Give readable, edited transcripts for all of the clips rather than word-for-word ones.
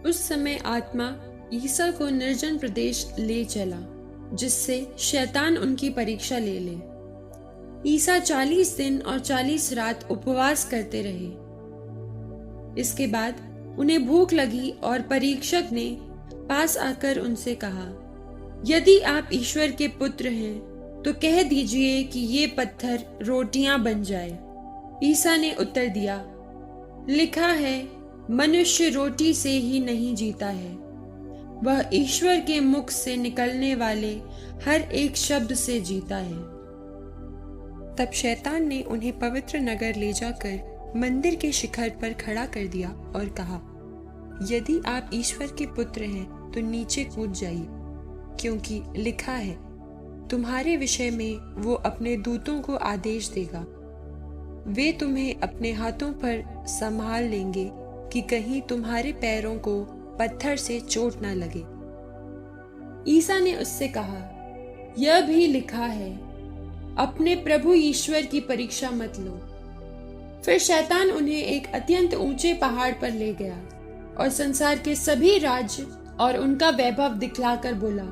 उस समय आत्मा ईसा को निर्जन प्रदेश ले चला, जिससे शैतान उनकी परीक्षा ले ले। ईसा 40 दिन और 40 रात उपवास करते रहे। इसके बाद उन्हें भूख लगी और परीक्षक ने पास आकर उनसे कहा, यदि आप ईश्वर के पुत्र हैं तो कह दीजिए कि ये पत्थर रोटियां बन जाए। ईसा ने उत्तर दिया, लिखा है, मनुष्य रोटी से ही नहीं जीता है, वह ईश्वर के मुख से निकलने वाले हर एक शब्द से जीता है। तब शैतान ने उन्हें पवित्र नगर ले जाकर मंदिर के शिखर पर खड़ा कर दिया और कहा, यदि आप ईश्वर के पुत्र हैं तो नीचे कूद जाइए, क्योंकि लिखा है, तुम्हारे विषय में वो अपने दूतों को आदेश देगा, वे तुम्हें अपने हाथों पर संभाल लेंगे कि कहीं तुम्हारे पैरों को पत्थर से चोट न लगे। ईसा ने उससे कहा, यह भी लिखा है, अपने प्रभु ईश्वर की परीक्षा मत लो। फिर शैतान उन्हें एक अत्यंत ऊंचे पहाड़ पर ले गया और संसार के सभी राज्य और उनका वैभव दिखलाकर बोला,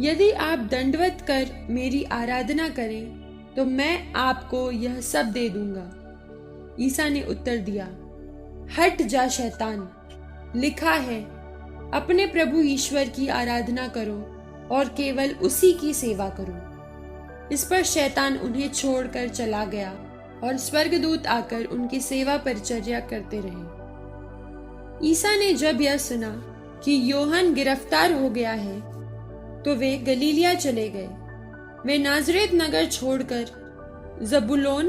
यदि आप दंडवत कर मेरी आराधना करें तो मैं आपको यह सब दे दूंगा। ईसा ने उत्तर दिया, हट जा शैतान, लिखा है, अपने प्रभु ईश्वर की आराधना करो और केवल उसी की सेवा करो। इस पर शैतान उन्हें छोड़कर चला गया और स्वर्गदूत आकर उनकी सेवा परिचर्या करते रहे। ईसा ने जब यह सुना कि यूहन्ना गिरफ्तार हो गया है तो वे गलीलिया चले गए। वे नाजरेत नगर छोड़कर जबूलून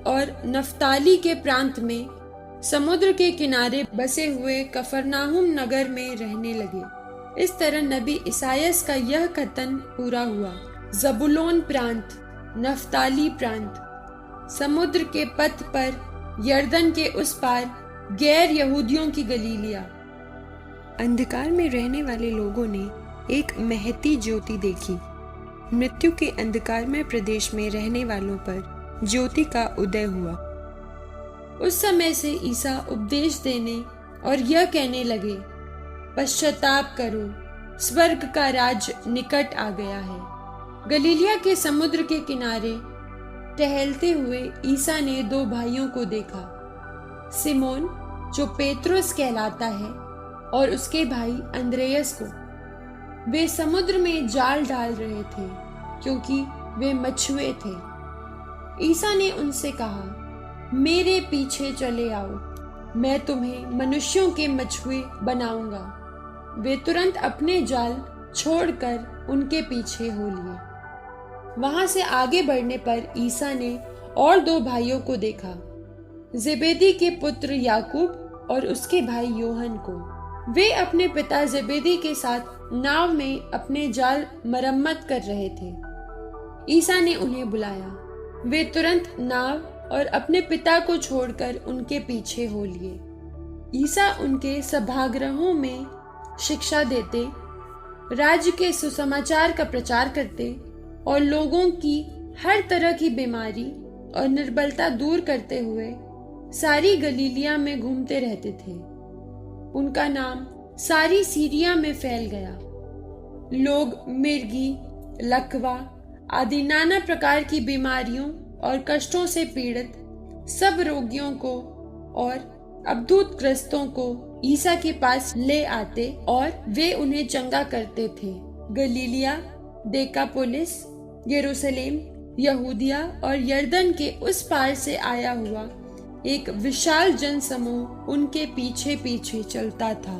और नफ्ताली के प्रांत में समुद्र के किनारे बसे हुए कफरनाहुम नगर में रहने लगे। इस तरह नबी ईसायास का यह कथन पूरा हुआ, जबूलून प्रांत, नफ्ताली प्रांत, समुद्र के पथ पर यर्दन के उस पार गैर यहूदियों की गलीलिया। अंधकार में रहने वाले लोगों ने एक महती ज्योति देखी। मृत्यु के अंधकार में प्रदेश में रहने वालों पर ज्योति का उदय हुआ। उस समय से ईसा उपदेश देने और यह कहने लगे, पश्चाताप करो, स्वर्ग का राज्य निकट आ गया है। गलीलिया के समुद्र के किनारे टहलते हुए ईसा ने दो भाइयों को देखा, सिमोन जो पेत्रुस कहलाता है और उसके भाई अंद्रेयस को। वे समुद्र में जाल डाल रहे थे क्योंकि वे मछुए थे। ईसा ने उनसे कहा, मेरे पीछे चले आओ, मैं तुम्हें मनुष्यों के मछुए बनाऊंगा। वे तुरंत अपने जाल छोड़कर उनके पीछे हो लिए। वहां से आगे बढ़ने पर ईसा ने और दो भाइयों को देखा, जेबेदी के पुत्र याकूब और उसके भाई यूहन्ना को। वे अपने पिता जेबेदी के साथ नाव में अपने जाल मरम्मत कर रहे थे। ईसा ने उन्हें बुलाया। वे तुरंत नाव और अपने पिता को छोड़कर उनके पीछे हो लिए। ईसा उनके सभागृहों में शिक्षा देते, राज्य के सुसमाचार का प्रचार करते और लोगों की हर तरह की बीमारी और निर्बलता दूर करते हुए सारी गलीलिया में घूमते रहते थे। उनका नाम सारी सीरिया में फैल गया। लोग मिर्गी, लकवा आदि नाना प्रकार की बीमारियों और कष्टों से पीड़ित सब रोगियों को और अद्भुत ग्रस्तों को ईसा के पास ले आते और वे उन्हें चंगा करते थे। गलीलिया, देकापोलिस, यरूशलेम, यहूदिया और यर्दन के उस पार से आया हुआ एक विशाल जनसमूह उनके पीछे पीछे चलता था।